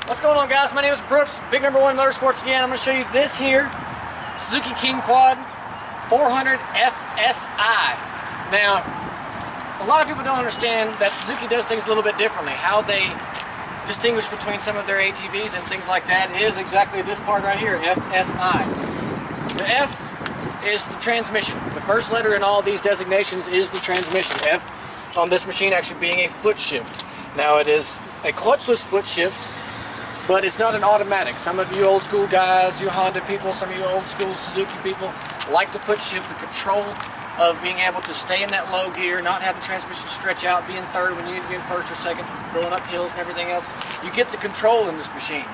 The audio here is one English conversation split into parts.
What's going on, guys? My name is Brooks, Big Number One Motorsports again. I'm going to show you this here Suzuki KingQuad 400 FSi. Now, a lot of people don't understand that Suzuki does things a little bit differently. How they distinguish between some of their ATVs and things like that is exactly this part right here, FSi. The F is the transmission. The first letter in all of these designations is the transmission. F on this machine actually being a foot shift. Now, it is a clutchless foot shift, but it's not an automatic. Some of you old school guys, you Honda people, some of you old school Suzuki people like the foot shift, the control of being able to stay in that low gear, not have the transmission stretch out, be in third when you need to be in first or second, going up hills and everything else. You get the control in this machine.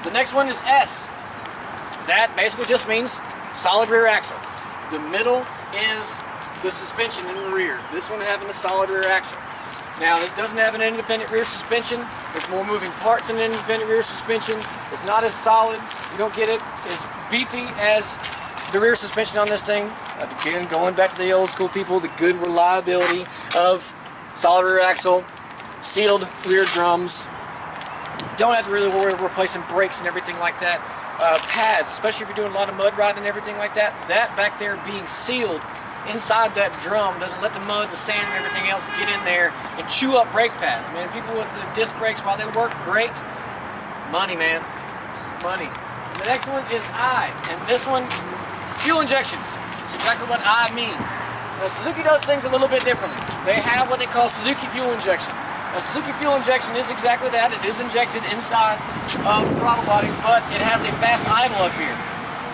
The next one is S. That basically just means solid rear axle. The middle is the suspension in the rear. This one having a solid rear axle. Now, this doesn't have an independent rear suspension. There's more moving parts in an independent rear suspension. It's not as solid. You don't get it as beefy as the rear suspension on this thing. Again, going back to the old school people, the good reliability of solid rear axle, sealed rear drums. Don't have to really worry about replacing brakes and everything like that. Pads, especially if you're doing a lot of mud riding and everything like that. That back there being sealed inside that drum doesn't let the mud, the sand, and everything else get in there and chew up brake pads. Man, people with the disc brakes, while they work great, money, man, money. And the next one is I, and this one, fuel injection. It's exactly what I means. Now, Suzuki does things a little bit differently. They have what they call Suzuki fuel injection. Now, Suzuki fuel injection is exactly that. It is injected inside of throttle bodies, but it has a fast idle up here.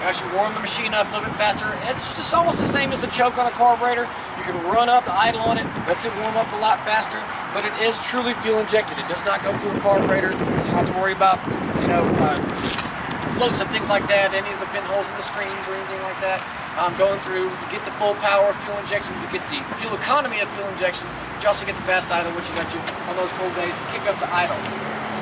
Actually warm the machine up a little bit faster. It's just almost the same as a choke on a carburetor. You can run up the idle on it, lets it warm up a lot faster, but it is truly fuel injected. It does not go through a carburetor, so you don't have to worry about, floats and things like that, any of the pinholes in the screens or anything like that. Going through, you get the full power of fuel injection, you get the fuel economy of fuel injection, but you also get the fast idle, which you got you on those cold days, kick up the idle.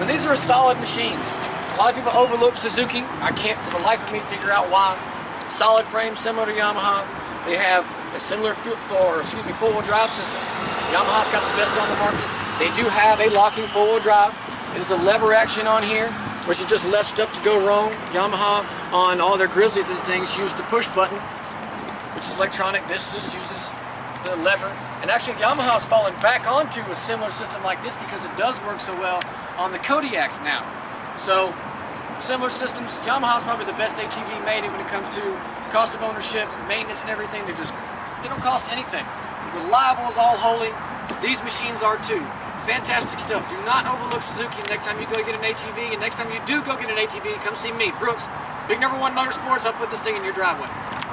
But these are solid machines. A lot of people overlook Suzuki. I can't for the life of me figure out why. Solid frame, similar to Yamaha. They have a similar four-wheel drive system. Yamaha's got the best on the market. They do have a locking four-wheel drive. It is a lever action on here, which is just left stuff to go wrong. Yamaha, on all their Grizzlies and things, use the push button, which is electronic. This just uses the lever. And actually, Yamaha's fallen back onto a similar system like this because it does work so well on the Kodiaks now. So, similar systems. Yamaha's probably the best ATV made when it comes to cost of ownership, maintenance and everything. They don't cost anything. Reliable as all holy. These machines are too. Fantastic stuff. Do not overlook Suzuki next time you go get an ATV, and next time you do go get an ATV, come see me, Brooks, Big Number One Motorsports. I'll put this thing in your driveway.